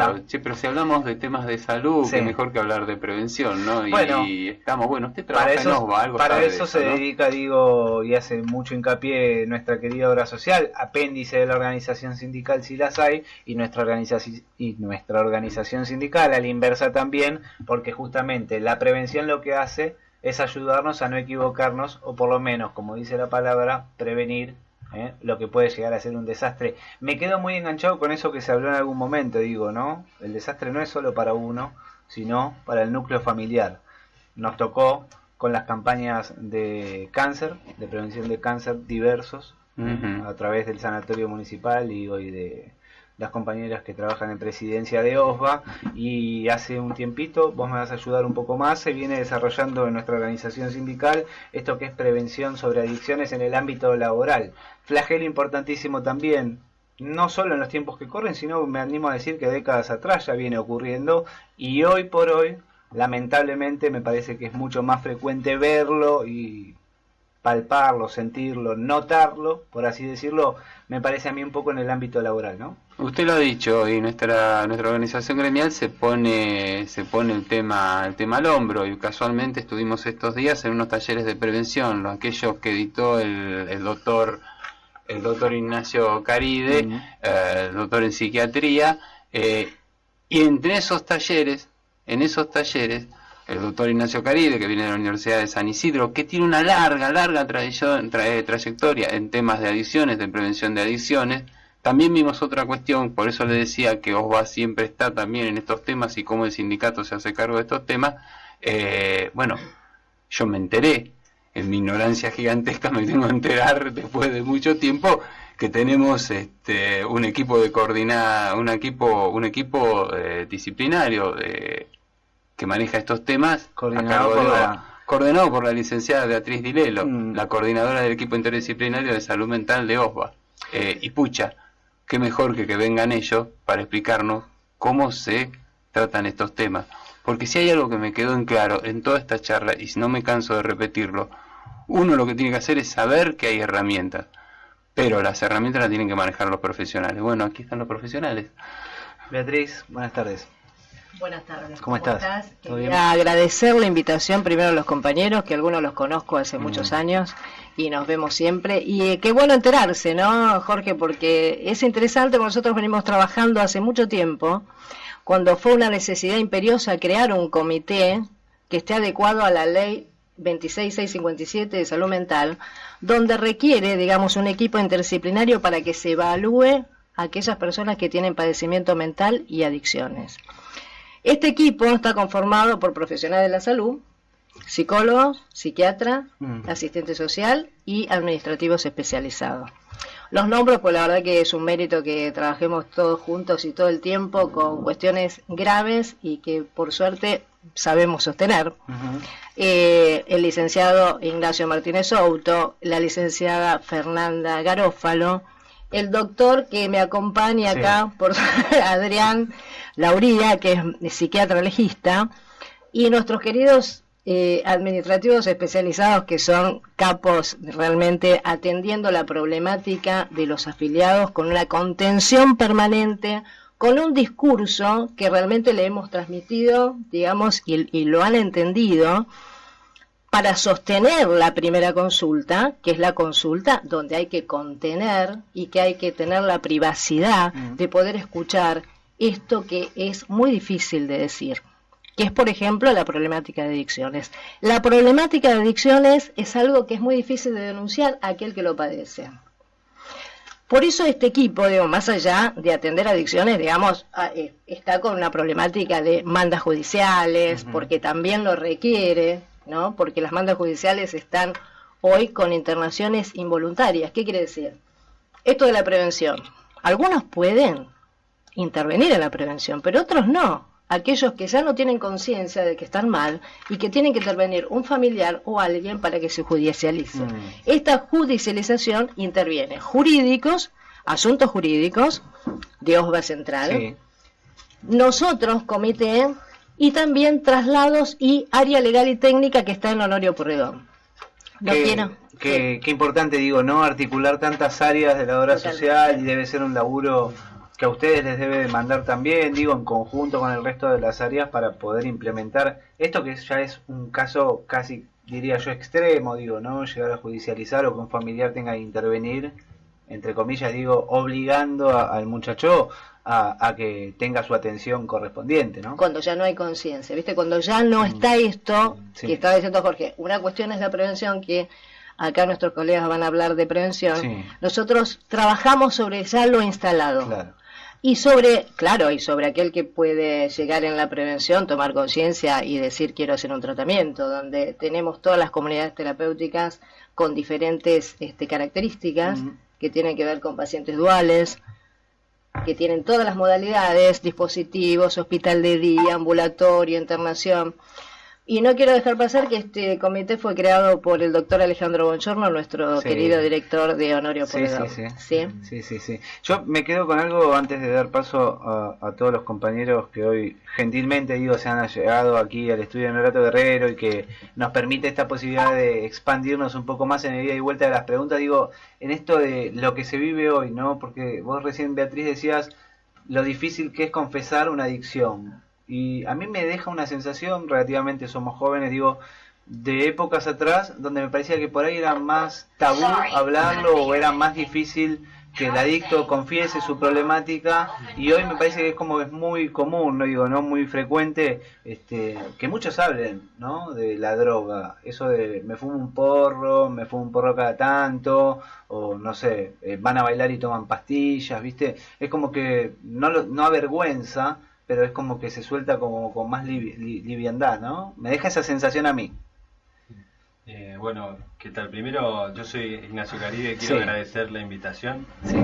claro, che, pero si hablamos de temas de salud, Sí. que mejor que hablar de prevención, ¿no? Bueno, y estamos, bueno, usted trabaja Para en eso, OSBA, algo para sabe de eso eso, se ¿no? dedica, digo, y hace mucho hincapié nuestra querida obra social, apéndice de la organización sindical si las hay, y nuestra organización sindical a la inversa también, porque justamente la prevención lo que hace es ayudarnos a no equivocarnos, o por lo menos, como dice la palabra, prevenir lo que puede llegar a ser un desastre. Me quedo muy enganchado con eso que se habló en algún momento, digo, ¿no? El desastre no es solo para uno, sino para el núcleo familiar. Nos tocó con las campañas de cáncer, de prevención de cáncer diversos, Ujú. a través del sanatorio municipal y hoy de las compañeras que trabajan en presidencia de OSBA, y hace un tiempito, vos me vas a ayudar un poco más, se viene desarrollando en nuestra organización sindical esto que es prevención sobre adicciones en el ámbito laboral. Flagelo importantísimo también, no solo en los tiempos que corren, sino me animo a decir que décadas atrás ya viene ocurriendo, y hoy por hoy lamentablemente me parece que es mucho más frecuente verlo y palparlo, sentirlo, notarlo, por así decirlo, me parece a mí un poco en el ámbito laboral, ¿no? Usted lo ha dicho, y nuestra organización gremial se pone el tema al hombro, y casualmente estuvimos estos días en unos talleres de prevención, aquellos que editó el doctor Ignacio Caride, el doctor en psiquiatría, y entre esos talleres, el doctor Ignacio Caride, que viene de la Universidad de San Isidro, que tiene una larga trayectoria en temas de adicciones, de prevención de adicciones. También vimos otra cuestión, por eso le decía que OSBA siempre está también en estos temas y cómo el sindicato se hace cargo de estos temas. Bueno, yo me enteré, en mi ignorancia gigantesca me tengo que enterar después de mucho tiempo que tenemos un equipo un equipo disciplinario que maneja estos temas, coordinado por la licenciada Beatriz Dilelo, la coordinadora del equipo interdisciplinario de salud mental de OSBA. Y pucha, qué mejor que vengan ellos para explicarnos cómo se tratan estos temas. Porque si hay algo que me quedó en claro en toda esta charla, y no me canso de repetirlo, uno lo que tiene que hacer es saber que hay herramientas, pero las herramientas las tienen que manejar los profesionales. Bueno, aquí están los profesionales. Beatriz, buenas tardes. Buenas tardes. ¿Cómo estás? ¿Todo bien? Quería agradecer la invitación primero a los compañeros, que algunos los conozco hace muchos años y nos vemos siempre. Y qué bueno enterarse, ¿no, Jorge? Porque es interesante, nosotros venimos trabajando hace mucho tiempo, cuando fue una necesidad imperiosa crear un comité que esté adecuado a la ley 26657 de salud mental, donde requiere, digamos, un equipo interdisciplinario para que se evalúe a aquellas personas que tienen padecimiento mental y adicciones. Este equipo está conformado por profesionales de la salud, psicólogos, psiquiatras, asistente social y administrativos especializados. Los nombro, pues la verdad que es un mérito que trabajemos todos juntos y todo el tiempo con cuestiones graves y que por suerte sabemos sostener. El licenciado Ignacio Martínez Souto, la licenciada Fernanda Garófalo, el doctor que me acompaña acá, por Adrián Lauría, que es psiquiatra legista, y nuestros queridos administrativos especializados, que son capos realmente atendiendo la problemática de los afiliados con una contención permanente, con un discurso que realmente le hemos transmitido, digamos, y lo han entendido, para sostener la primera consulta, que es la consulta donde hay que contener y que hay que tener la privacidad de poder escuchar esto que es muy difícil de decir, que es, por ejemplo, la problemática de adicciones. La problemática de adicciones es algo que es muy difícil de denunciar a aquel que lo padece. Por eso este equipo, digo, más allá de atender adicciones, digamos, está con una problemática de mandas judiciales, porque también lo requiere, ¿no? Porque las mandas judiciales están hoy con internaciones involuntarias. ¿Qué quiere decir? Esto de la prevención. Algunos pueden intervenir en la prevención, pero otros no. Aquellos que ya no tienen conciencia de que están mal y que tienen que intervenir un familiar o alguien para que se judicialice. Esta judicialización interviene jurídicos, asuntos jurídicos de OSBA Central, nosotros, comité, y también traslados y área legal y técnica que está en Honorio Pueyrredón. Qué importante, digo, ¿no? Articular tantas áreas de la obra social, y debe ser un laburo que que a ustedes les debe demandar también, digo, en conjunto con el resto de las áreas para poder implementar esto que ya es un caso casi, diría yo, extremo, digo, ¿no? Llegar a judicializar o que un familiar tenga que intervenir, entre comillas, digo, obligando al muchacho a que tenga su atención correspondiente, ¿no? Cuando ya no hay conciencia, ¿viste? Cuando ya no está esto Sí. que estaba diciendo Jorge. Una cuestión es la prevención, que acá nuestros colegas van a hablar de prevención. Sí. Nosotros trabajamos sobre ya lo instalado. Claro. Y sobre, claro, y sobre aquel que puede llegar en la prevención, tomar conciencia y decir quiero hacer un tratamiento, donde tenemos todas las comunidades terapéuticas con diferentes características que tienen que ver con pacientes duales, que tienen todas las modalidades, dispositivos, hospital de día, ambulatorio, internación. Y no quiero dejar pasar que este comité fue creado por el doctor Alejandro Bongiorno, nuestro Sí. querido director de Honorio Pueyrredón. Sí. Yo me quedo con algo antes de dar paso a todos los compañeros que hoy gentilmente, digo, se han llegado aquí al estudio de Norato Guerrero y que nos permite esta posibilidad de expandirnos un poco más en el ida y vuelta de las preguntas, digo, en esto de lo que se vive hoy, ¿no? Porque vos recién, Beatriz, decías lo difícil que es confesar una adicción. Y a mí me deja una sensación, relativamente somos jóvenes, digo, de épocas atrás, donde me parecía que por ahí era más tabú hablarlo o era más difícil que el adicto confiese su problemática, y hoy me parece que es como es muy común, no digo, no muy frecuente, que muchos hablen, ¿no? De la droga, eso de me fumo un porro cada tanto, o no sé, van a bailar y toman pastillas, ¿viste? Es como que no avergüenza, pero es como que se suelta como con más liviandad, ¿no? Me deja esa sensación a mí. Bueno, ¿qué tal? Primero, yo soy Ignacio Caribe, quiero agradecer la invitación. Sí.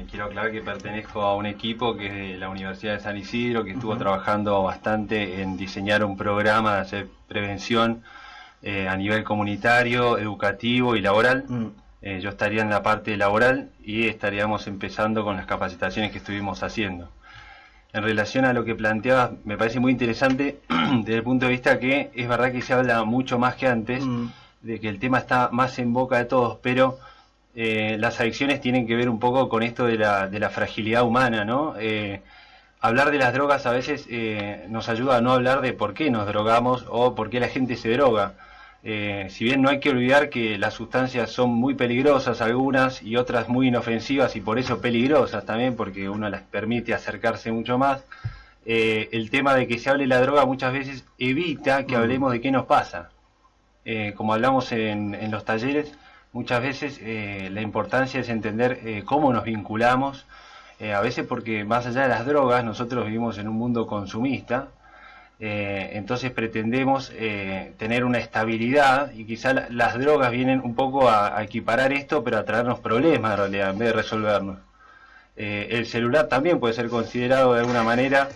Quiero aclarar que pertenezco a un equipo que es de la Universidad de San Isidro, que estuvo trabajando bastante en diseñar un programa de hacer prevención a nivel comunitario, educativo y laboral. Yo estaría en la parte laboral y estaríamos empezando con las capacitaciones que estuvimos haciendo. En relación a lo que planteabas, me parece muy interesante desde el punto de vista que es verdad que se habla mucho más que antes, de que el tema está más en boca de todos, pero las adicciones tienen que ver un poco con esto de la fragilidad humana, ¿no? Hablar de las drogas a veces nos ayuda a no hablar de por qué nos drogamos o por qué la gente se droga. Si bien no hay que olvidar que las sustancias son muy peligrosas algunas y otras muy inofensivas y por eso peligrosas también porque uno las permite acercarse mucho más, el tema de que se hable de la droga muchas veces evita que hablemos de qué nos pasa. Como hablamos en los talleres, muchas veces la importancia es entender cómo nos vinculamos, a veces porque más allá de las drogas nosotros vivimos en un mundo consumista. Entonces pretendemos tener una estabilidad y quizá las drogas vienen un poco a equiparar esto, pero a traernos problemas en realidad, en vez de resolvernos. El celular también puede ser considerado de alguna manera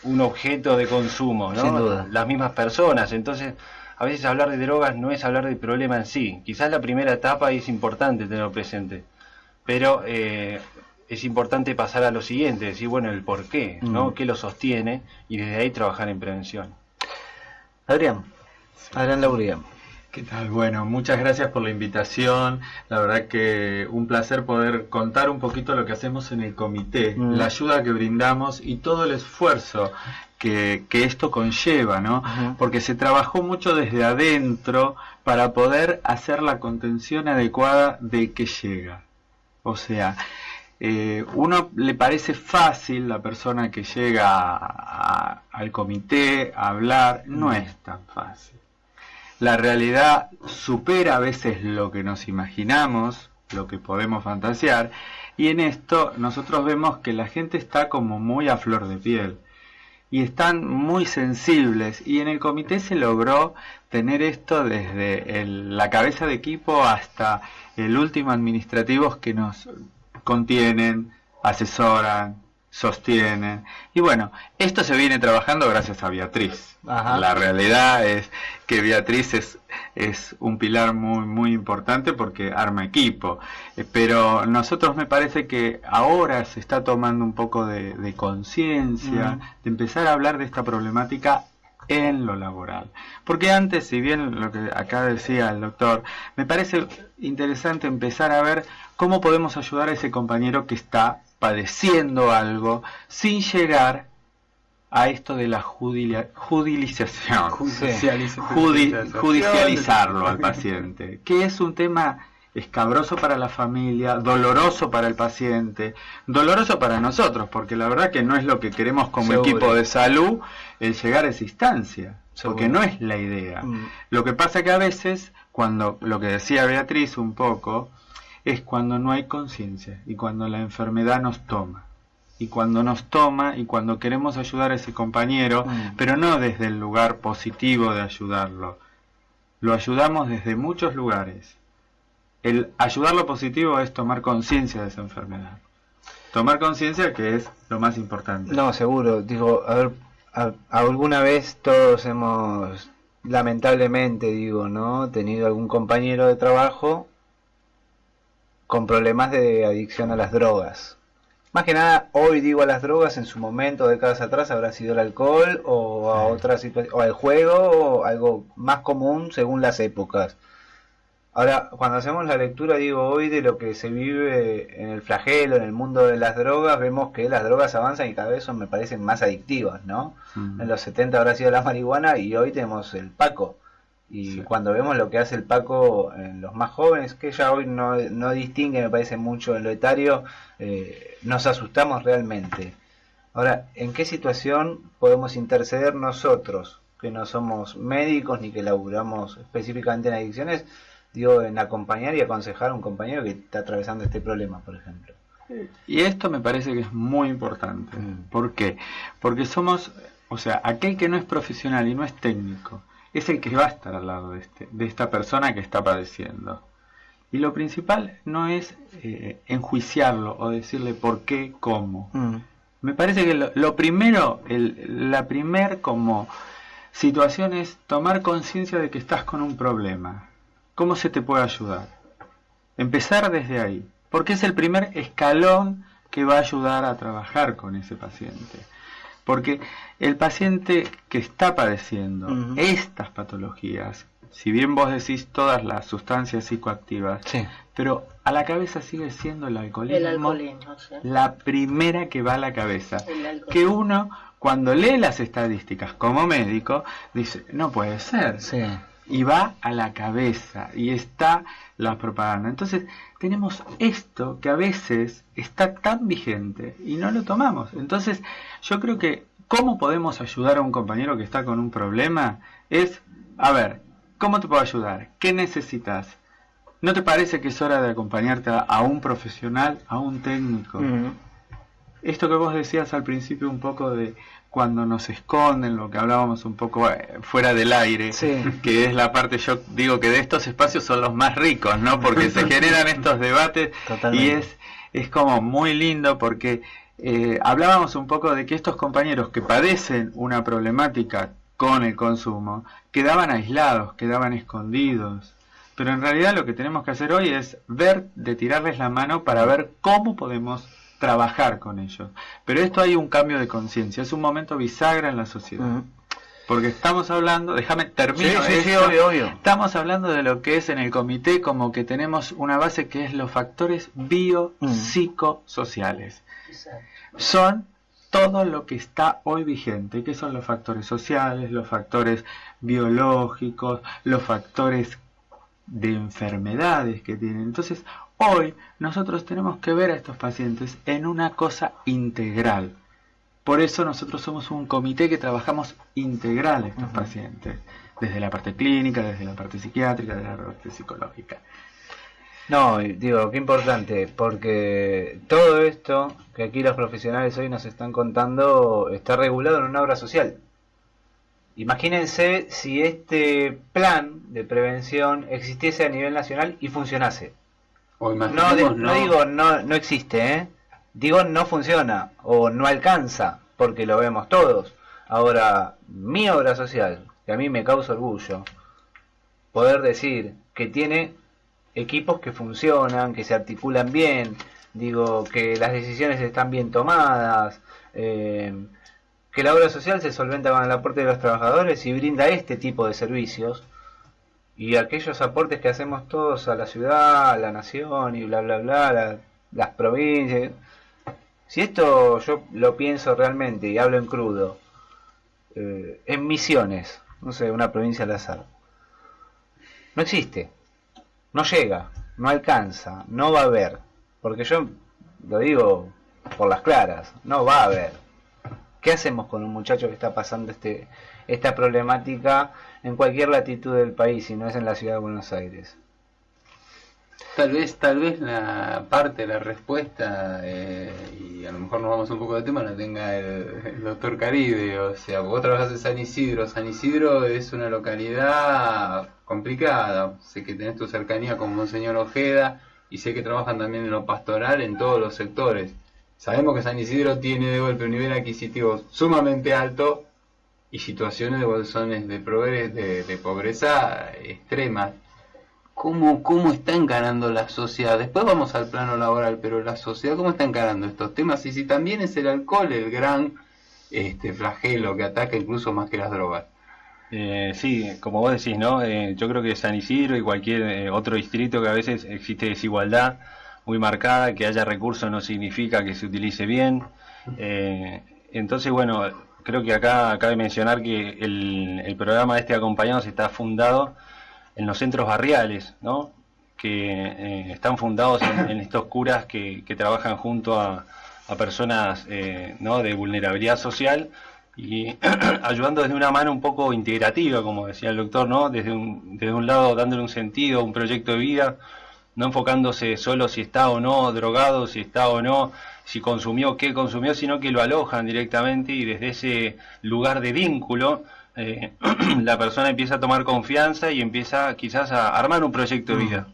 un objeto de consumo, ¿no? Sin duda. Las mismas personas, entonces a veces hablar de drogas no es hablar del problema en sí, quizás la primera etapa es importante tenerlo presente, pero es importante pasar a lo siguiente, decir, bueno, el por qué, ¿no? ¿Qué lo sostiene? Y desde ahí trabajar en prevención. Adrián Lauría. ¿Qué tal? Bueno, muchas gracias por la invitación. La verdad que un placer poder contar un poquito lo que hacemos en el comité, la ayuda que brindamos y todo el esfuerzo que esto conlleva, ¿no? Porque se trabajó mucho desde adentro para poder hacer la contención adecuada de que llega. O sea, uno le parece fácil la persona que llega al comité a hablar, no es tan fácil. La realidad supera a veces lo que nos imaginamos, lo que podemos fantasear, y en esto nosotros vemos que la gente está como muy a flor de piel y están muy sensibles, y en el comité se logró tener esto desde la cabeza de equipo hasta el último administrativos que nos contienen, asesoran, sostienen. Y bueno, esto se viene trabajando gracias a Beatriz. La realidad es que Beatriz es un pilar muy muy importante porque arma equipo. Pero nosotros me parece que ahora se está tomando un poco de conciencia, de empezar a hablar de esta problemática en lo laboral. Porque antes, si bien lo que acá decía el doctor, me parece interesante empezar a ver cómo podemos ayudar a ese compañero que está padeciendo algo sin llegar a esto de la judicializarlo al paciente, que es un tema escabroso para la familia, doloroso para el paciente, doloroso para nosotros, porque la verdad que no es lo que queremos como equipo de salud el llegar a esa instancia, porque no es la idea. Lo que pasa que a veces, cuando, lo que decía Beatriz un poco, es cuando no hay conciencia y cuando la enfermedad nos toma. Y cuando nos toma y cuando queremos ayudar a ese compañero, pero no desde el lugar positivo de ayudarlo, lo ayudamos desde muchos lugares. El ayudarlo positivo es tomar conciencia de esa enfermedad. Tomar conciencia, que es lo más importante. No, seguro. Digo, a ver, alguna vez todos hemos, lamentablemente, digo, ¿no?, tenido algún compañero de trabajo con problemas de adicción a las drogas. Más que nada, hoy digo a las drogas, en su momento, décadas atrás, habrá sido el alcohol o a otra situación, o el juego, o algo más común según las épocas. Ahora, cuando hacemos la lectura, digo, hoy de lo que se vive en el flagelo, en el mundo de las drogas, vemos que las drogas avanzan y cada vez me parecen más adictivas, ¿no? En los 70 habrá sido la marihuana y hoy tenemos el Paco. Y cuando vemos lo que hace el Paco en los más jóvenes, que ya hoy no distingue, me parece, mucho en lo etario, nos asustamos realmente. Ahora, ¿en qué situación podemos interceder nosotros, que no somos médicos ni que laburamos específicamente en adicciones, digo, en acompañar y aconsejar a un compañero que está atravesando este problema, por ejemplo? Y esto me parece que es muy importante. ¿Por qué? Porque somos, o sea, aquel que no es profesional y no es técnico, es el que va a estar al lado de esta persona que está padeciendo. Y lo principal no es enjuiciarlo o decirle por qué, cómo. Me parece que lo primero, la primer como situación es tomar conciencia de que estás con un problema. ¿Cómo se te puede ayudar? Empezar desde ahí, porque es el primer escalón que va a ayudar a trabajar con ese paciente. Porque el paciente que está padeciendo estas patologías, si bien vos decís todas las sustancias psicoactivas, pero a la cabeza sigue siendo el alcoholismo, la primera que va a la cabeza. Que uno, cuando lee las estadísticas como médico, dice, no puede ser. Y va a la cabeza, y está la propaganda. Entonces, tenemos esto que a veces está tan vigente y no lo tomamos. Entonces, yo creo que cómo podemos ayudar a un compañero que está con un problema es, a ver, ¿cómo te puedo ayudar? ¿Qué necesitas? ¿No te parece que es hora de acompañarte a un profesional, a un técnico? Esto que vos decías al principio un poco de cuando nos esconden, lo que hablábamos un poco fuera del aire, que es la parte, yo digo que de estos espacios son los más ricos, ¿no? Porque se generan estos debates. Totalmente. Y es como muy lindo porque hablábamos un poco de que estos compañeros que padecen una problemática con el consumo quedaban aislados, quedaban escondidos. Pero en realidad lo que tenemos que hacer hoy es ver, de tirarles la mano para ver cómo podemos trabajar con ellos. Pero esto hay un cambio de conciencia, es un momento bisagra en la sociedad. Porque estamos hablando, déjame terminar. Obvio. Estamos hablando de lo que es en el comité, como que tenemos una base que es los factores biopsicosociales. Son todo lo que está hoy vigente. ¿Qué son los factores sociales, los factores biológicos, los factores de enfermedades que tienen? Entonces, hoy nosotros tenemos que ver a estos pacientes en una cosa integral. Por eso nosotros somos un comité que trabajamos integral a estos pacientes, desde la parte clínica, desde la parte psiquiátrica, desde la parte psicológica. No, digo, qué importante, porque todo esto que aquí los profesionales hoy nos están contando está regulado en una obra social. Imagínense si este plan de prevención existiese a nivel nacional y funcionase. No existe, ¿eh? Digo, no funciona o no alcanza, porque lo vemos todos. Ahora, mi obra social, que a mí me causa orgullo, poder decir que tiene equipos que funcionan, que se articulan bien, digo, que las decisiones están bien tomadas, que la obra social se solventa con el aporte de los trabajadores y brinda este tipo de servicios, y aquellos aportes que hacemos todos a la ciudad, a la nación y bla bla bla, las provincias, Si esto yo lo pienso realmente y hablo en crudo, en Misiones, no sé, una provincia al azar, no existe, no llega, no alcanza, no va a haber, porque yo lo digo por las claras, no va a haber. ¿Qué hacemos con un muchacho que está pasando esta problemática en cualquier latitud del país, si no es en la ciudad de Buenos Aires? Tal vez la parte de la respuesta, y a lo mejor nos vamos un poco de tema, la tenga el doctor Caribe. O sea, vos trabajás en San Isidro. San Isidro es una localidad complicada. Sé que tenés tu cercanía con Monseñor Ojeda y sé que trabajan también en lo pastoral en todos los sectores. Sabemos que San Isidro tiene de golpe un nivel adquisitivo sumamente alto y situaciones de bolsones de pobreza extremas. ¿Cómo está encarando la sociedad? Después vamos al plano laboral, pero la sociedad, ¿cómo está encarando estos temas? Y si también es el alcohol el gran flagelo que ataca incluso más que las drogas. Sí, como vos decís, ¿no? Yo creo que San Isidro y cualquier otro distrito que a veces existe desigualdad muy marcada, que haya recursos no significa que se utilice bien. Entonces, bueno, creo que acá cabe mencionar que el programa de Acompañados está fundado en los centros barriales, ¿no? Que están fundados en estos curas que trabajan junto a personas ¿no? de vulnerabilidad social y ayudando desde una mano un poco integrativa, como decía el doctor, ¿no? Desde un lado dándole un sentido, un proyecto de vida, no enfocándose solo si está o no drogado, si está o no, si consumió, qué consumió, sino que lo alojan directamente y desde ese lugar de vínculo la persona empieza a tomar confianza y empieza quizás a armar un proyecto de vida.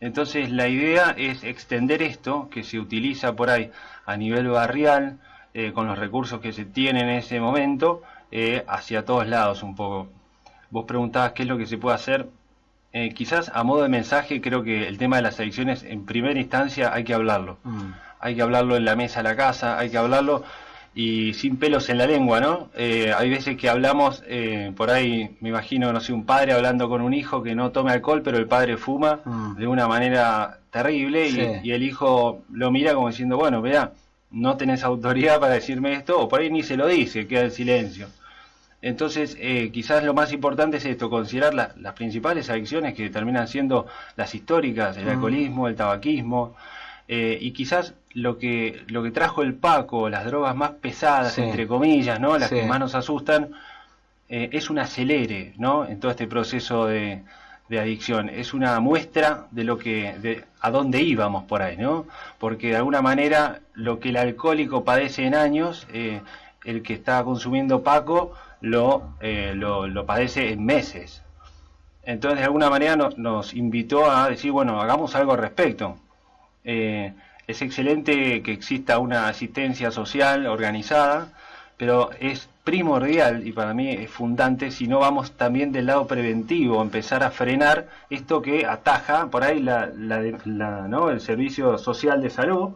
Entonces la idea es extender esto que se utiliza por ahí a nivel barrial, con los recursos que se tienen en ese momento, hacia todos lados un poco. Vos preguntabas qué es lo que se puede hacer. Quizás a modo de mensaje, creo que el tema de las adicciones en primera instancia hay que hablarlo. Hay que hablarlo en la mesa de la casa, hay que hablarlo y sin pelos en la lengua, ¿no? Hay veces que hablamos, por ahí me imagino, no sé, un padre hablando con un hijo que no tome alcohol, pero el padre fuma de una manera terrible y el hijo lo mira como diciendo, bueno, vea, no tenés autoridad para decirme esto, o por ahí ni se lo dice, queda en silencio. Entonces, quizás lo más importante es esto, considerar las principales adicciones que terminan siendo las históricas, el alcoholismo, el tabaquismo, y quizás lo que trajo el Paco, las drogas más pesadas, entre comillas, ¿no? Las que más nos asustan, es un acelere, ¿no? En todo este proceso de adicción. Es una muestra de a dónde íbamos por ahí, ¿no? Porque de alguna manera lo que el alcohólico padece en años, el que está consumiendo Paco lo padece en meses. Entonces de alguna manera nos invitó a decir, bueno, hagamos algo al respecto. Es excelente que exista una asistencia social organizada, pero es primordial y para mí es fundante si no vamos también del lado preventivo, empezar a frenar esto que ataja por ahí ¿no? el servicio social de salud,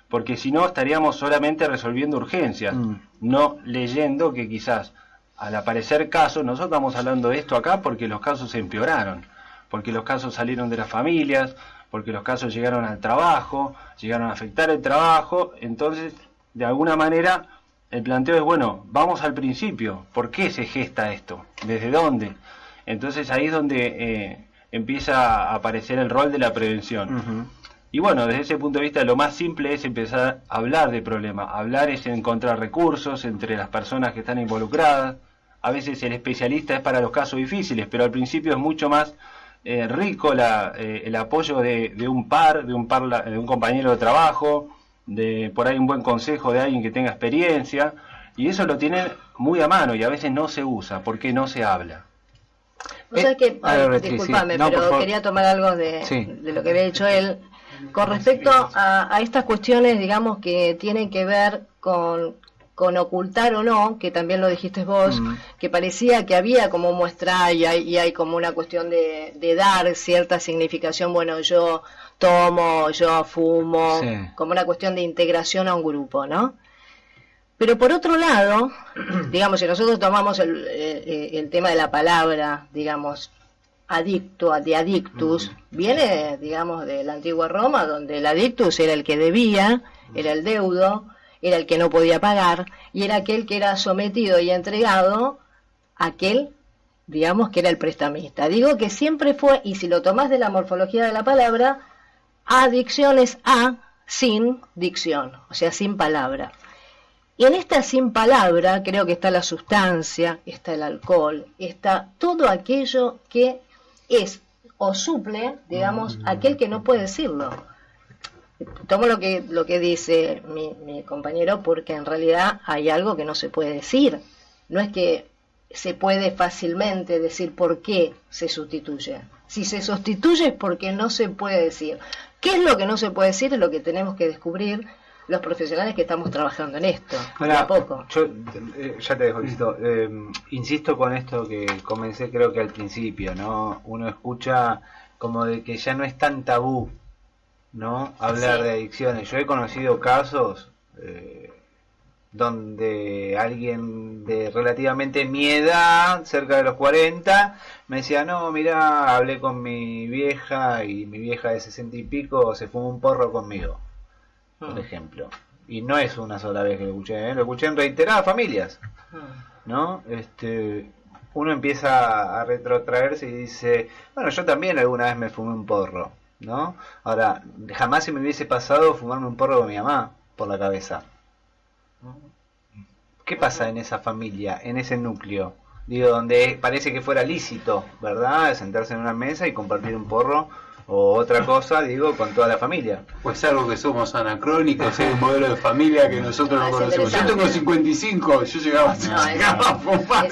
porque si no estaríamos solamente resolviendo urgencias, no leyendo que quizás al aparecer casos, nosotros estamos hablando de esto acá porque los casos se empeoraron, porque los casos salieron de las familias, porque los casos llegaron al trabajo, llegaron a afectar el trabajo. Entonces, de alguna manera, el planteo es, bueno, vamos al principio, ¿por qué se gesta esto? ¿Desde dónde? Entonces ahí es donde empieza a aparecer el rol de la prevención. Y bueno, desde ese punto de vista, lo más simple es empezar a hablar del problema. Hablar es encontrar recursos entre las personas que están involucradas. A veces el especialista es para los casos difíciles, pero al principio es mucho más rico el apoyo de un compañero de trabajo, de por ahí un buen consejo de alguien que tenga experiencia, y eso lo tienen muy a mano y a veces no se usa porque no se habla. O sea que, disculpame, no, pero quería tomar algo de lo que había dicho él con respecto a estas cuestiones, digamos, que tienen que ver con ocultar o no, que también lo dijiste vos, que parecía que había como muestra y hay como una cuestión de dar cierta significación, bueno, yo tomo, yo fumo, como una cuestión de integración a un grupo, ¿no? Pero por otro lado, digamos, si nosotros tomamos el tema de la palabra, digamos, adicto, de adictus, viene, digamos, de la antigua Roma, donde el adictus era el que debía, era el deudo, era el que no podía pagar, y era aquel que era sometido y entregado a aquel, digamos, que era el prestamista. Digo que siempre fue, y si lo tomás de la morfología de la palabra, adicción es a, sin dicción, o sea, sin palabra. Y en esta sin palabra creo que está la sustancia, está el alcohol, está todo aquello que es o suple, digamos, aquel que no puede decirlo. Tomo lo que dice mi compañero, porque en realidad hay algo que no se puede decir. No es que se puede fácilmente decir por qué se sustituye. Si se sustituye es porque no se puede decir. ¿Qué es lo que no se puede decir? Es lo que tenemos que descubrir los profesionales que estamos trabajando en esto. Ahora, a poco. Yo ya te dejo, Listo. Insisto con esto que comencé creo que al principio, ¿no? Uno escucha como de que ya no es tan tabú, ¿no? Hablar de adicciones. Yo he conocido casos donde alguien de relativamente mi edad, cerca de los 40, me decía, no, mira, hablé con mi vieja y mi vieja de 60 y pico se fumó un porro conmigo, por ejemplo. Y no es una sola vez que lo escuché, lo escuché en reiteradas familias, ¿no? Uno empieza a retrotraerse y dice, bueno, yo también alguna vez me fumé un porro, ¿no? Ahora, jamás se me hubiese pasado fumarme un porro con mi mamá por la cabeza. ¿Qué pasa en esa familia, en ese núcleo? Digo, donde parece que fuera lícito, ¿verdad? Sentarse en una mesa y compartir un porro o otra cosa, digo, con toda la familia. Pues algo que somos anacrónicos, es un modelo de familia que nosotros no conocemos. Yo tengo 55, yo llegaba a fumar.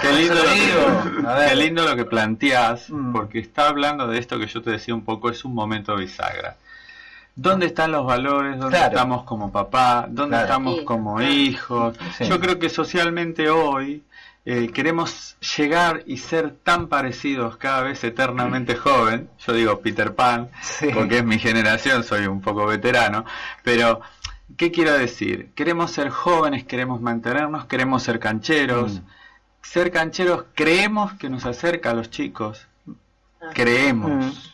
Qué lindo lo que planteás, porque está hablando de esto que yo te decía un poco, es un momento bisagra. ¿Dónde están los valores? ¿Dónde estamos como papá? ¿Dónde estamos como hijos? Sí. Yo creo que socialmente hoy queremos llegar y ser tan parecidos, cada vez eternamente joven. Yo digo Peter Pan, porque es mi generación, soy un poco veterano. Pero, ¿qué quiero decir? Queremos ser jóvenes, queremos mantenernos, queremos ser cancheros. Ser cancheros creemos que nos acerca a los chicos. Creemos.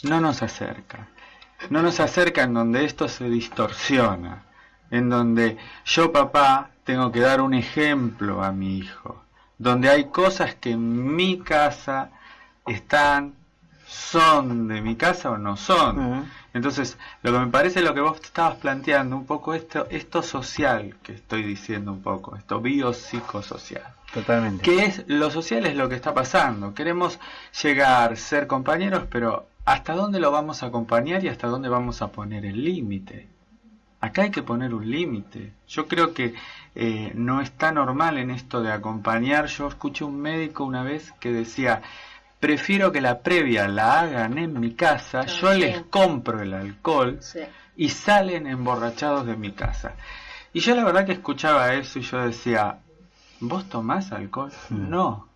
No nos acerca. No nos acerca en donde esto se distorsiona, en donde yo, papá, tengo que dar un ejemplo a mi hijo, donde hay cosas que en mi casa son de mi casa o no son. Entonces, lo que me parece lo que vos estabas planteando, un poco esto social que estoy diciendo un poco, esto biopsicosocial. Totalmente. Que es, lo social es lo que está pasando. Queremos llegar, ser compañeros, pero ¿hasta dónde lo vamos a acompañar y hasta dónde vamos a poner el límite? Acá hay que poner un límite. Yo creo que no está normal en esto de acompañar. Yo escuché un médico una vez que decía, prefiero que la previa la hagan en mi casa, yo les compro el alcohol y salen emborrachados de mi casa. Y yo la verdad que escuchaba eso y yo decía, ¿vos tomás alcohol? No.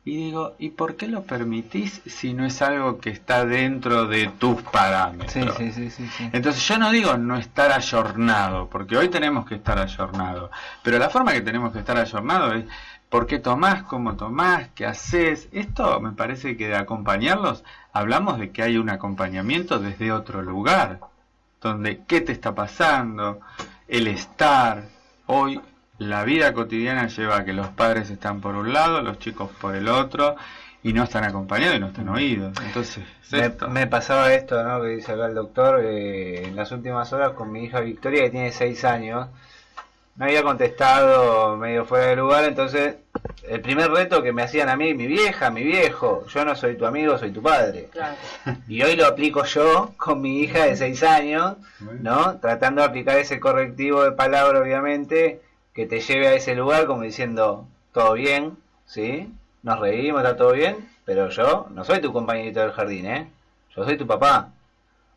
Y digo, ¿y por qué lo permitís si no es algo que está dentro de tus parámetros? Sí. Entonces yo no digo no estar ayornado, porque hoy tenemos que estar ayornados, pero la forma que tenemos que estar ayornados es ¿por qué tomás? ¿Cómo tomás? ¿Qué haces? Esto me parece que de acompañarlos, hablamos de que hay un acompañamiento desde otro lugar, donde ¿qué te está pasando? El estar hoy... La vida cotidiana lleva a que los padres están por un lado, los chicos por el otro, y no están acompañados y no están oídos. Entonces, me pasaba esto, ¿no? Que dice acá el doctor, en las últimas horas con mi hija Victoria, que tiene 6 años, me había contestado medio fuera de lugar, entonces el primer reto que me hacían a mí, mi vieja, mi viejo, yo no soy tu amigo, soy tu padre. Claro. Y hoy lo aplico yo con mi hija de 6 años, ¿no? Tratando de aplicar ese correctivo de palabra, obviamente, que te lleve a ese lugar como diciendo, todo bien, ¿sí? Nos reímos, está todo bien, pero yo no soy tu compañerito del jardín, yo soy tu papá.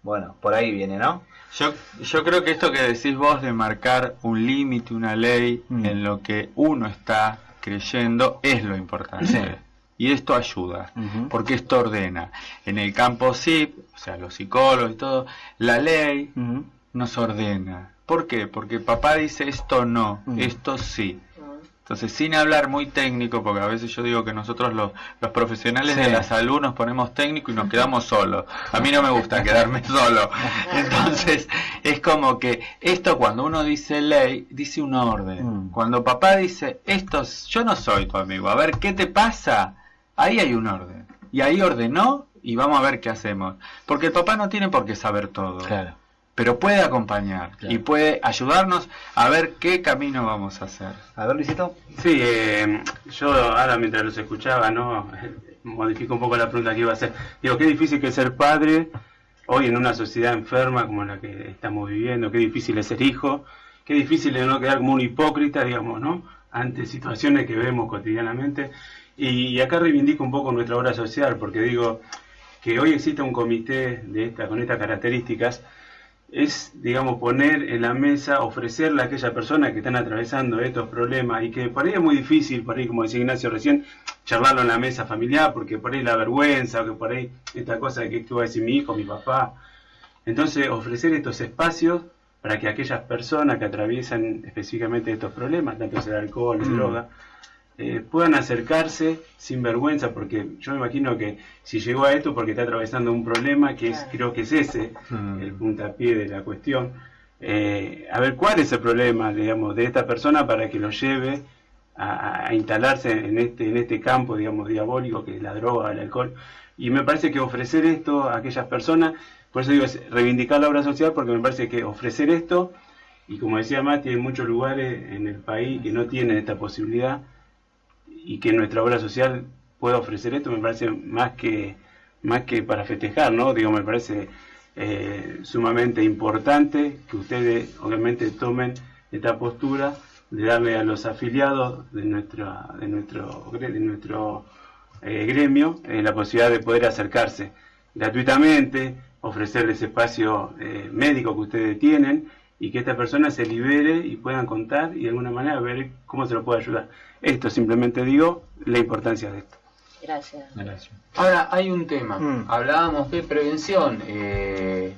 Bueno, por ahí viene, ¿no? Yo creo que esto que decís vos de marcar un límite, una ley en lo que uno está creyendo es lo importante. Y esto ayuda, porque esto ordena. En el campo SIP, o sea, los psicólogos y todo, la ley nos ordena. ¿Por qué? Porque papá dice esto no, esto sí. Entonces, sin hablar muy técnico, porque a veces yo digo que nosotros los profesionales de la salud nos ponemos técnicos y nos quedamos solos. A mí no me gusta quedarme solo. Entonces, es como que esto, cuando uno dice ley, dice un orden. Cuando papá dice, yo no soy tu amigo, a ver, ¿qué te pasa? Ahí hay un orden. Y ahí ordenó y vamos a ver qué hacemos. Porque el papá no tiene por qué saber todo. Claro. Pero puede acompañar y puede ayudarnos a ver qué camino vamos a hacer. A ver, Luisito. Sí, yo ahora mientras los escuchaba, ¿no? Modifico un poco la pregunta que iba a hacer. Digo, qué difícil que es ser padre hoy en una sociedad enferma como la que estamos viviendo, qué difícil es ser hijo, qué difícil es no quedar como un hipócrita, digamos, ¿no? Ante situaciones que vemos cotidianamente. Y acá reivindico un poco nuestra obra social, porque digo que hoy existe un comité con estas características, es, digamos, poner en la mesa, ofrecerle a aquellas personas que están atravesando estos problemas y que por ahí es muy difícil, por ahí, como decía Ignacio recién, charlarlo en la mesa familiar, porque por ahí la vergüenza, que por ahí esta cosa de que va a decir mi hijo, mi papá. Entonces, ofrecer estos espacios para que aquellas personas que atraviesan específicamente estos problemas, tanto sea el alcohol, droga, puedan acercarse sin vergüenza, porque yo me imagino que si llegó a esto porque está atravesando un problema que creo que es ese, el puntapié de la cuestión, a ver cuál es el problema, digamos, de esta persona para que lo lleve a instalarse en este campo, digamos, diabólico que es la droga, el alcohol. Y me parece que ofrecer esto a aquellas personas, por eso digo, es reivindicar la obra social, porque me parece que ofrecer esto, y como decía Mati, hay muchos lugares en el país que no tienen esta posibilidad, y que nuestra obra social pueda ofrecer esto, me parece más que para festejar, ¿no? Digo, me parece sumamente importante que ustedes obviamente tomen esta postura de darle a los afiliados de nuestro gremio la posibilidad de poder acercarse gratuitamente, ofrecerles espacio médico que ustedes tienen, y que esta persona se libere y puedan contar y de alguna manera ver cómo se lo puede ayudar. Esto simplemente digo la importancia de esto. Gracias. Ahora, hay un tema. Hablábamos de prevención.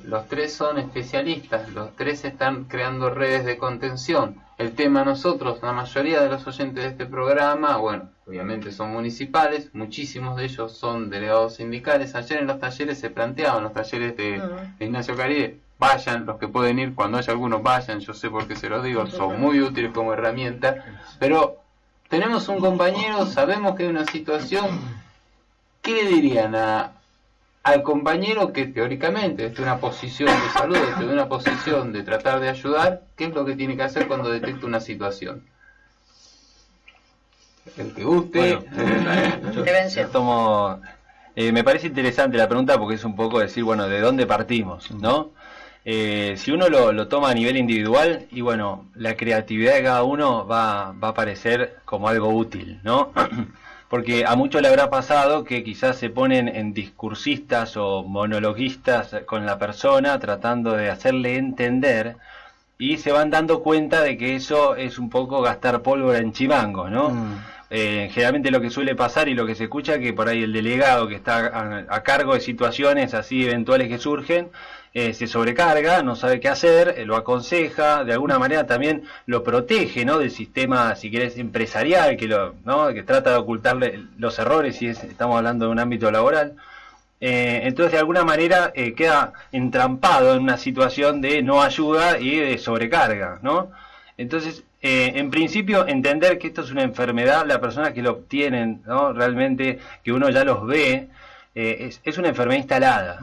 Los tres son especialistas. Los tres están creando redes de contención. El tema nosotros, la mayoría de los oyentes de este programa, bueno, obviamente son municipales. Muchísimos de ellos son delegados sindicales. Ayer en los talleres se planteaban, los talleres de Ignacio Caribe, vayan, los que pueden ir, cuando haya algunos vayan, yo sé por qué se los digo, son muy útiles como herramienta, pero tenemos un compañero, sabemos que hay una situación, ¿qué le dirían al compañero que teóricamente desde una posición de salud, desde una posición de tratar de ayudar, qué es lo que tiene que hacer cuando detecta una situación? El que guste. Bueno, prevención. Me parece interesante la pregunta porque es un poco decir, bueno, ¿de dónde partimos? ¿No? Si uno lo toma a nivel individual, y bueno, la creatividad de cada uno va a aparecer como algo útil, ¿no? Porque a muchos le habrá pasado que quizás se ponen en discursistas o monologuistas con la persona tratando de hacerle entender, y se van dando cuenta de que eso es un poco gastar pólvora en chivangos, ¿no? Generalmente lo que suele pasar y lo que se escucha, que por ahí el delegado que está a cargo de situaciones así eventuales que surgen, se sobrecarga, no sabe qué hacer, lo aconseja, de alguna manera también lo protege, ¿no? Del sistema, si querés, empresarial, que trata de ocultarle los errores, si estamos hablando de un ámbito laboral. Entonces de alguna manera queda entrampado en una situación de no ayuda y de sobrecarga, ¿no? Entonces, en principio, entender que esto es una enfermedad, la persona que lo obtienen, ¿no? Realmente, que uno ya los ve, es una enfermedad instalada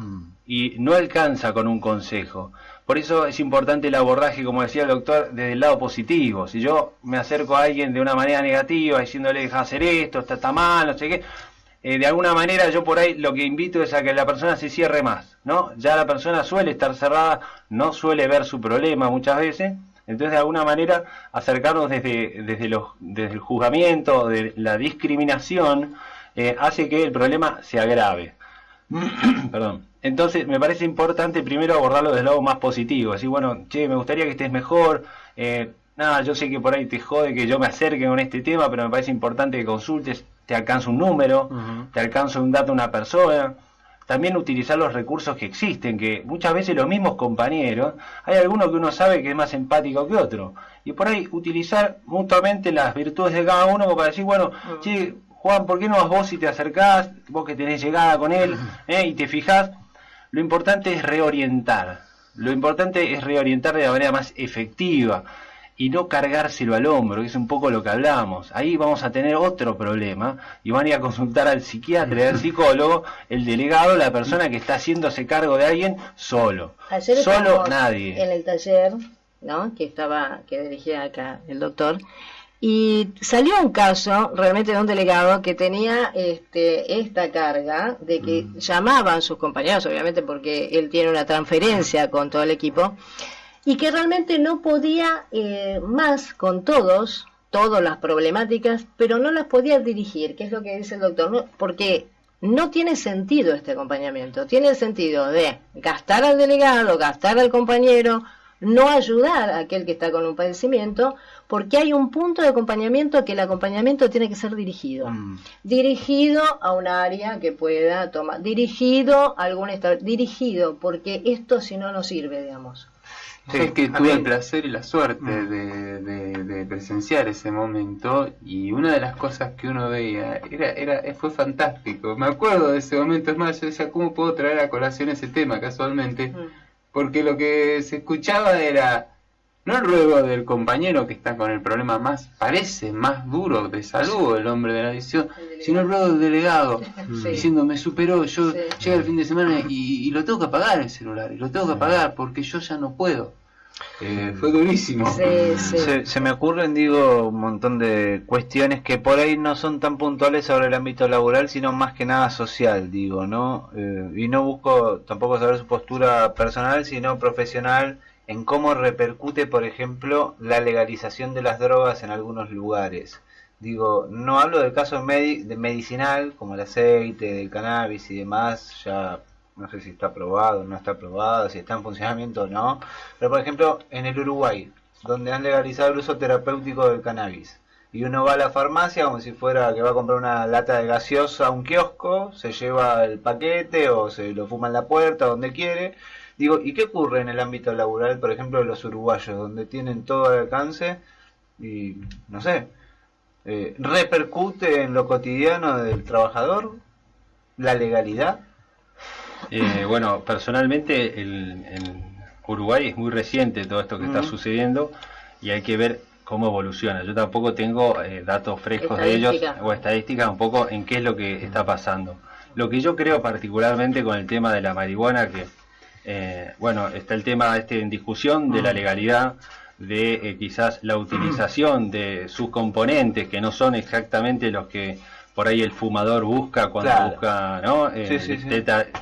y no alcanza con un consejo. Por eso es importante el abordaje, como decía el doctor, desde el lado positivo. Si yo me acerco a alguien de una manera negativa, diciéndole deja hacer esto, está mal, no sé qué, de alguna manera yo por ahí lo que invito es a que la persona se cierre más, ¿no? Ya la persona suele estar cerrada, no suele ver su problema muchas veces. Entonces, de alguna manera, acercarnos desde el juzgamiento, de la discriminación, hace que el problema se agrave. Perdón. Entonces, me parece importante primero abordarlo desde el lado más positivo. Decir, bueno, che, me gustaría que estés mejor. Nada, yo sé que por ahí te jode que yo me acerque con este tema, pero me parece importante que consultes. Te alcanza un número, te alcanza un dato de una persona. también utilizar los recursos que existen, que muchas veces los mismos compañeros, hay alguno que uno sabe que es más empático que otro, y por ahí utilizar mutuamente las virtudes de cada uno como para decir, bueno, che, Juan, ¿por qué no vas vos si te acercás, vos que tenés llegada con él, y te fijás? Lo importante es reorientar, de la manera más efectiva, y no cargárselo al hombro, que es un poco lo que hablamos. Ahí vamos a tener otro problema, y van a ir a consultar al psiquiatra y al psicólogo, el delegado, la persona que está haciéndose cargo de alguien solo. Ayer Solo nadie. En el taller, ¿no?, que dirigía acá el doctor, y salió un caso realmente de un delegado que tenía esta carga de que llamaban sus compañeros, obviamente porque él tiene una transferencia con todo el equipo, y que realmente no podía más con todas las problemáticas, pero no las podía dirigir, que es lo que dice el doctor, ¿no? Porque no tiene sentido este acompañamiento, tiene el sentido de gastar al delegado, gastar al compañero, no ayudar a aquel que está con un padecimiento, porque hay un punto de acompañamiento que el acompañamiento tiene que ser dirigido. Dirigido a un área que pueda tomar, dirigido a algún dirigido, porque esto si no sirve, digamos. Es que tuve el placer y la suerte de presenciar ese momento, y una de las cosas que uno veía fue fantástico. Me acuerdo de ese momento, es más, yo decía, ¿cómo puedo traer a colación ese tema casualmente? Porque lo que se escuchaba era no el ruego del compañero que está con el problema parece más duro de salud, el hombre de la adicción, sino el ruego del delegado, diciendo, me superó, yo llega el fin de semana y lo tengo que apagar el celular, y lo tengo que apagar porque yo ya no puedo. Fue durísimo. Se me ocurren, un montón de cuestiones que por ahí no son tan puntuales sobre el ámbito laboral, sino más que nada social, ¿no? Y no busco tampoco saber su postura personal, sino profesional, en cómo repercute, por ejemplo, la legalización de las drogas en algunos lugares. No hablo del caso medicinal, como el aceite, del cannabis y demás, ya no sé si está aprobado o no está aprobado, si está en funcionamiento o no, pero por ejemplo en el Uruguay, donde han legalizado el uso terapéutico del cannabis, y uno va a la farmacia como si fuera que va a comprar una lata de gaseosa a un kiosco, se lleva el paquete o se lo fuma en la puerta, donde quiere. ¿Y qué ocurre en el ámbito laboral, por ejemplo, de los uruguayos, donde tienen todo al alcance y, no sé, repercute en lo cotidiano del trabajador la legalidad? Bueno, personalmente en Uruguay es muy reciente todo esto que está sucediendo, y hay que ver cómo evoluciona. Yo tampoco tengo datos frescos de ellos o estadísticas un poco en qué es lo que está pasando. Lo que yo creo particularmente con el tema de la marihuana, que está el tema en discusión de la legalidad, de quizás la utilización de sus componentes, que no son exactamente los que por ahí el fumador busca cuando busca, ¿no?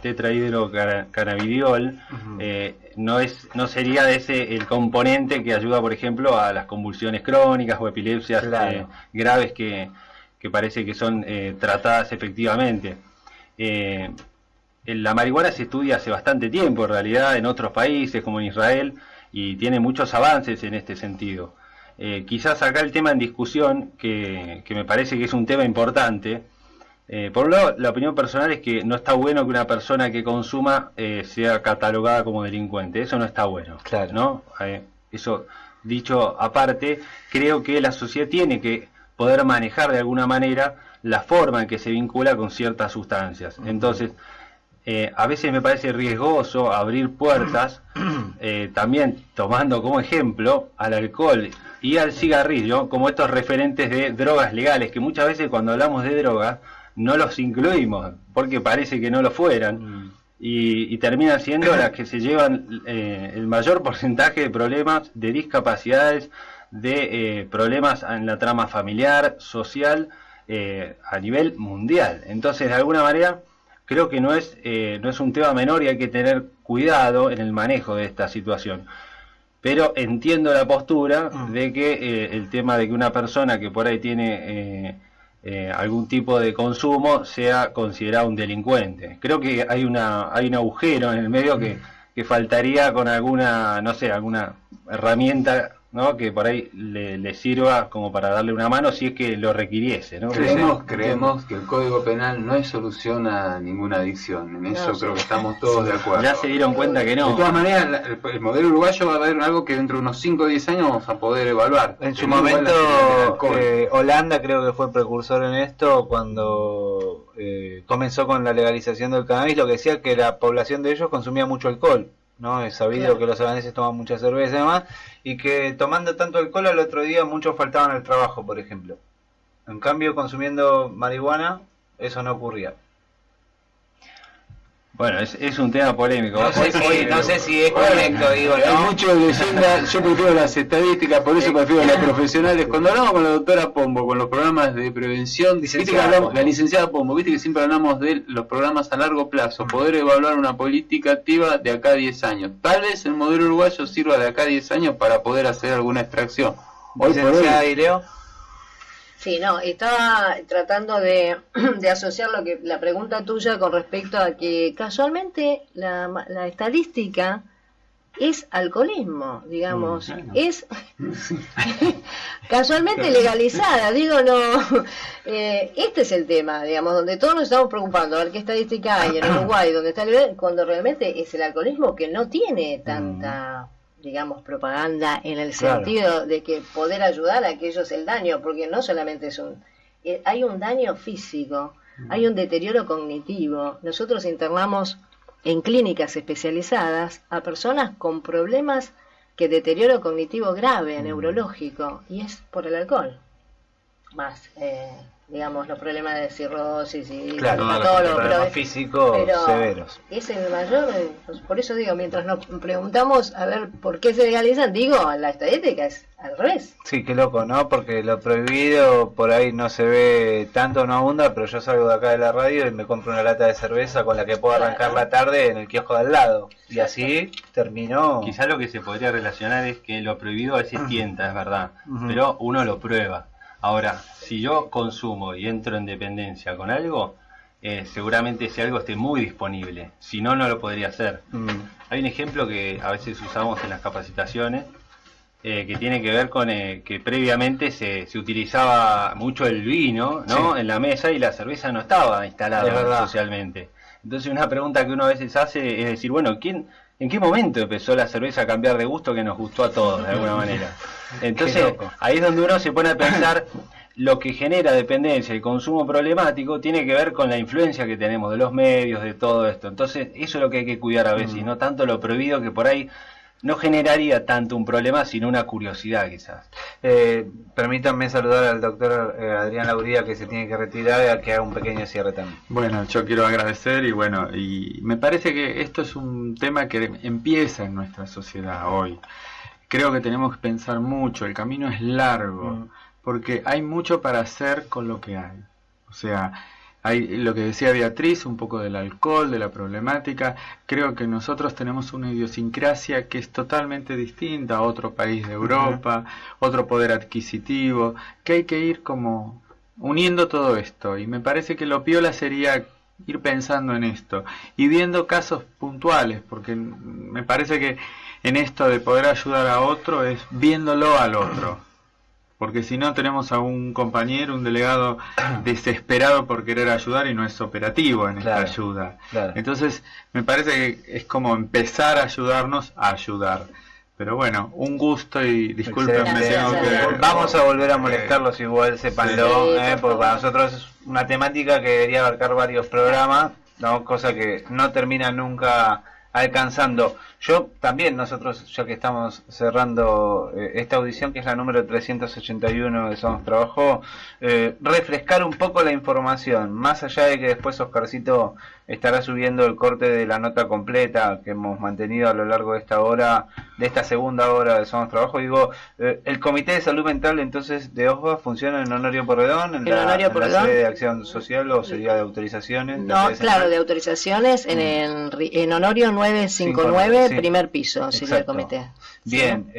Tetrahidrocannabidiol, no sería el componente que ayuda, por ejemplo, a las convulsiones crónicas o epilepsias graves que parece que son tratadas efectivamente. La marihuana se estudia hace bastante tiempo, en realidad, en otros países como en Israel, y tiene muchos avances en este sentido. Quizás acá el tema en discusión, que me parece que es un tema importante, por un lado, la opinión personal es que no está bueno que una persona que consuma sea catalogada como delincuente. Eso no está bueno, ¿no? Eso dicho aparte, creo que la sociedad tiene que poder manejar de alguna manera la forma en que se vincula con ciertas sustancias. Entonces, a veces me parece riesgoso abrir puertas, también tomando como ejemplo al alcohol y al cigarrillo como estos referentes de drogas legales, que muchas veces cuando hablamos de drogas no los incluimos porque parece que no lo fueran, y terminan siendo las que se llevan el mayor porcentaje de problemas, de discapacidades, de problemas en la trama familiar, social, a nivel mundial. Entonces, de alguna manera, creo que no es un tema menor y hay que tener cuidado en el manejo de esta situación. Pero entiendo la postura de que el tema de que una persona que por ahí tiene algún tipo de consumo sea considerado un delincuente. Creo que hay un agujero en el medio que faltaría con alguna, no sé, alguna herramienta ¿no? Que por ahí le sirva como para darle una mano si es que lo requiriese, ¿no? Creemos que el Código Penal no es solución a ninguna adicción. En eso creo que estamos todos de acuerdo. Ya se dieron cuenta que no. De todas maneras, el modelo uruguayo va a haber algo que dentro de unos 5 o 10 años vamos a poder evaluar. En su momento, Holanda creo que fue precursor en esto cuando comenzó con la legalización del cannabis. Lo que decía que la población de ellos consumía mucho alcohol, ¿no? Es sabido que los holandeses toman mucha cerveza y demás, y que tomando tanto alcohol al otro día muchos faltaban al trabajo, por ejemplo. En cambio, consumiendo marihuana, eso no ocurría. Bueno, es un tema polémico. No sé si es correcto, digo, Hay ¿no? mucho de leyenda, yo prefiero las estadísticas, por eso prefiero las profesionales. Cuando hablamos con la doctora Pombo, con los programas de prevención, viste que hablamos, la licenciada Pombo, viste que siempre hablamos de los programas a largo plazo, poder evaluar una política activa de acá a 10 años. Tal vez el modelo uruguayo sirva de acá a 10 años para poder hacer alguna extracción. Hoy por hoy, Leo. Sí, no, estaba tratando de asociar la pregunta tuya con respecto a que casualmente la estadística es alcoholismo, digamos, es casualmente legalizada, digo, no, este es el tema, digamos, donde todos nos estamos preocupando, a ver qué estadística hay en Uruguay, donde está cuando realmente es el alcoholismo que no tiene tanta digamos, propaganda en el sentido de que poder ayudar a aquellos el daño, porque no solamente es hay un daño físico, hay un deterioro cognitivo. Nosotros internamos en clínicas especializadas a personas con problemas que deterioro cognitivo grave, neurológico, y es por el alcohol. Más, digamos, los problemas de cirrosis y todos los problemas físicos severos. Es el mayor, por eso digo, mientras nos preguntamos a ver por qué se legalizan, digo, la estadística es al revés. Sí, qué loco, ¿no? Porque lo prohibido por ahí no se ve tanto, no abunda, pero yo salgo de acá de la radio y me compro una lata de cerveza con la que puedo arrancar la tarde en el kiosco de al lado. Y así terminó. Quizás lo que se podría relacionar es que lo prohibido a veces tienta, es verdad, pero uno lo prueba. Ahora, si yo consumo y entro en dependencia con algo, seguramente ese algo esté muy disponible. Si no, no lo podría hacer. Hay un ejemplo que a veces usamos en las capacitaciones, que tiene que ver con que previamente se utilizaba mucho el vino, ¿no? En la mesa, y la cerveza no estaba instalada socialmente. Entonces una pregunta que uno a veces hace es decir, bueno, ¿en qué momento empezó la cerveza a cambiar de gusto que nos gustó a todos de alguna manera? Entonces ahí es donde uno se pone a pensar lo que genera dependencia y consumo problemático tiene que ver con la influencia que tenemos de los medios, de todo esto. Entonces eso es lo que hay que cuidar a veces, no tanto lo prohibido, que por ahí no generaría tanto un problema, sino una curiosidad quizás. Permítanme saludar al doctor Adrián Lauría, que se tiene que retirar, y que haga un pequeño cierre también. Bueno, yo quiero agradecer y me parece que esto es un tema que empieza en nuestra sociedad hoy. Creo que tenemos que pensar mucho, el camino es largo, porque hay mucho para hacer con lo que hay. O sea, hay lo que decía Beatriz, un poco del alcohol, de la problemática. Creo que nosotros tenemos una idiosincrasia que es totalmente distinta a otro país de Europa, otro poder adquisitivo, que hay que ir como uniendo todo esto. Y me parece que lo piola sería ir pensando en esto y viendo casos puntuales, porque me parece que en esto de poder ayudar a otro es viéndolo al otro. Porque si no tenemos a un compañero, un delegado desesperado por querer ayudar y no es operativo en esta ayuda. Entonces me parece que es como empezar a ayudarnos a ayudar. Pero bueno, un gusto y discúlpenme, tengo que... Vamos a volver a molestarlos igual, sépanlo, porque para nosotros es una temática que debería abarcar varios programas, ¿no? Cosa que no termina nunca alcanzando. Yo también, nosotros, ya que estamos cerrando esta audición, que es la número 381 de Somos Trabajo, refrescar un poco la información, más allá de que después Oscarcito estará subiendo el corte de la nota completa que hemos mantenido a lo largo de esta hora, de esta segunda hora de Somos Trabajo. Digo, el Comité de Salud Mental entonces de OSBA funciona en Honorio Porredón, en la sede de Acción Social, o sería de autorizaciones. No, claro, de autorizaciones en Honorio 959, primer piso, sería el comité. Bien,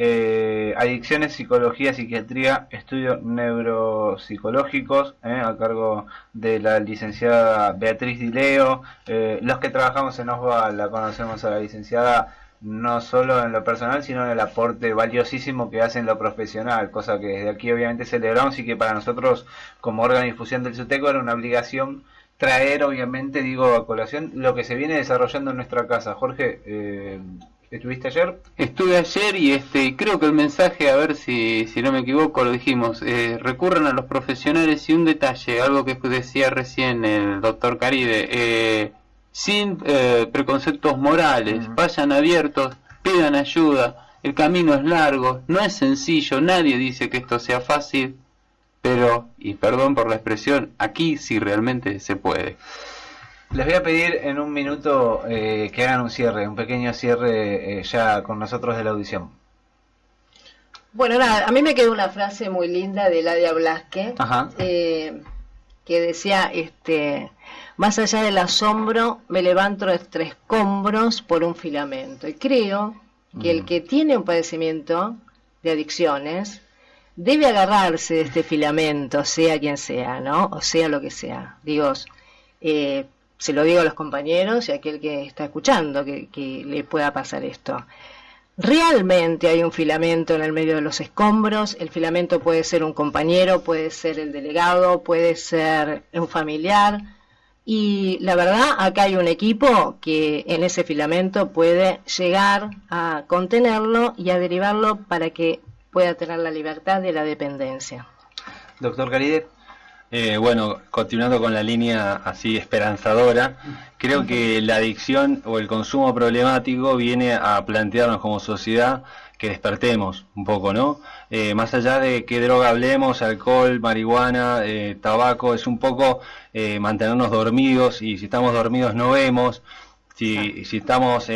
adicciones, psicología, psiquiatría, estudios neuropsicológicos, a cargo de la licenciada Beatriz Dileo. Los que trabajamos en OSBA la conocemos a la licenciada no solo en lo personal, sino en el aporte valiosísimo que hacen en lo profesional, cosa que desde aquí obviamente celebramos y que para nosotros como órgano de difusión del SUTECO era una obligación traer, obviamente, digo, a colación lo que se viene desarrollando en nuestra casa. Jorge, ¿estuviste ayer? Estuve ayer y creo que el mensaje, a ver si no me equivoco, lo dijimos, recurran a los profesionales. Y un detalle, algo que decía recién el doctor Caride, sin preconceptos morales, vayan abiertos, pidan ayuda, el camino es largo, no es sencillo, nadie dice que esto sea fácil, pero, y perdón por la expresión, aquí sí realmente se puede. Les voy a pedir en un minuto que hagan un cierre, un pequeño cierre ya con nosotros de la audición. Bueno, nada, a mí me quedó una frase muy linda de Ladia Blasque, que decía, más allá del asombro, me levanto de 3 escombros por un filamento. Y creo que el que tiene un padecimiento de adicciones debe agarrarse de este filamento, sea quien sea, ¿no? O sea lo que sea. Digo, se lo digo a los compañeros y a aquel que está escuchando que le pueda pasar esto. Realmente hay un filamento en el medio de los escombros. El filamento puede ser un compañero, puede ser el delegado, puede ser un familiar. Y la verdad, acá hay un equipo que en ese filamento puede llegar a contenerlo y a derivarlo para que pueda tener la libertad de la dependencia. Doctor Caride. Bueno, continuando con la línea así esperanzadora, creo que la adicción o el consumo problemático viene a plantearnos como sociedad que despertemos un poco, ¿no? Más allá de qué droga hablemos, alcohol, marihuana, tabaco, es un poco mantenernos dormidos, y si estamos dormidos no vemos. Si estamos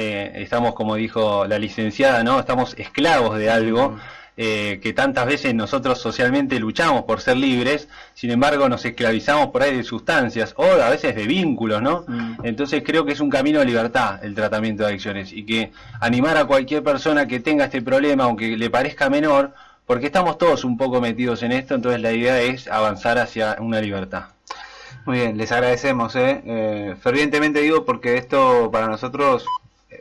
como dijo la licenciada, ¿no? Estamos esclavos de algo. Que tantas veces nosotros socialmente luchamos por ser libres, sin embargo nos esclavizamos por ahí de sustancias o a veces de vínculos, ¿no? Entonces creo que es un camino de libertad el tratamiento de adicciones, y que animar a cualquier persona que tenga este problema, aunque le parezca menor, porque estamos todos un poco metidos en esto, entonces la idea es avanzar hacia una libertad. Muy bien, les agradecemos, fervientemente digo, porque esto para nosotros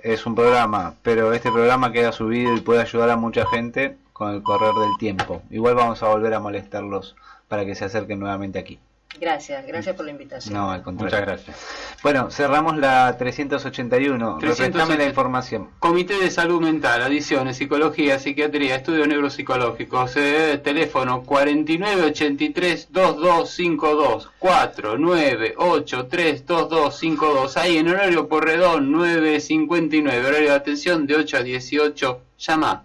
es un programa, pero este programa queda subido y puede ayudar a mucha gente con el correr del tiempo. Igual vamos a volver a molestarlos para que se acerquen nuevamente aquí. Gracias por la invitación. No, al contrario. Muchas gracias. Bueno, cerramos la 381. Refrescame la información. Comité de Salud Mental, Adicciones, Psicología, Psiquiatría, Estudios Neuropsicológicos, teléfono 4983-2252, 4983-2252, ahí en horario Porredón 9:59, horario de atención de 8 a 18, llama.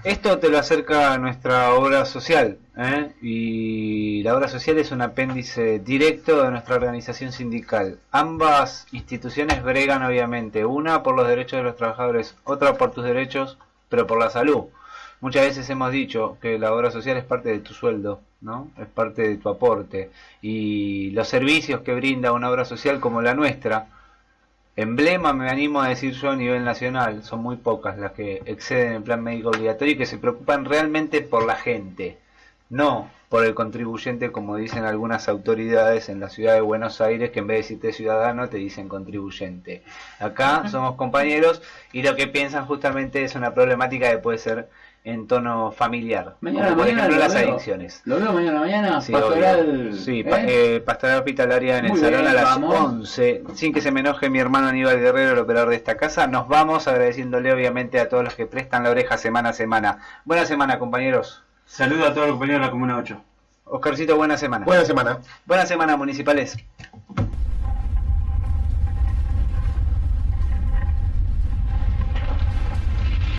Esto te lo acerca a nuestra obra social, y la obra social es un apéndice directo de nuestra organización sindical. Ambas instituciones bregan obviamente, una por los derechos de los trabajadores, otra por tus derechos, pero por la salud. Muchas veces hemos dicho que la obra social es parte de tu sueldo, ¿no? Es parte de tu aporte, y los servicios que brinda una obra social como la nuestra, emblema, me animo a decir yo, a nivel nacional, son muy pocas las que exceden el plan médico obligatorio y que se preocupan realmente por la gente, no por el contribuyente, como dicen algunas autoridades en la ciudad de Buenos Aires, que en vez de decirte ciudadano te dicen contribuyente. Acá somos compañeros y lo que piensan justamente es una problemática que puede ser en tono familiar, como por ejemplo las adicciones. ¿Lo veo mañana? Sí, Pastoral, sí, pastoral hospitalaria en el salón a las 11. Sin que se me enoje mi hermano Aníbal Guerrero, el operador de esta casa. Nos vamos agradeciéndole obviamente a todos los que prestan la oreja semana a semana. Buena semana, compañeros. Saludo a todos los compañeros de la Comuna 8. Oscarcito, buena semana. Buena semana. Buena semana, municipales.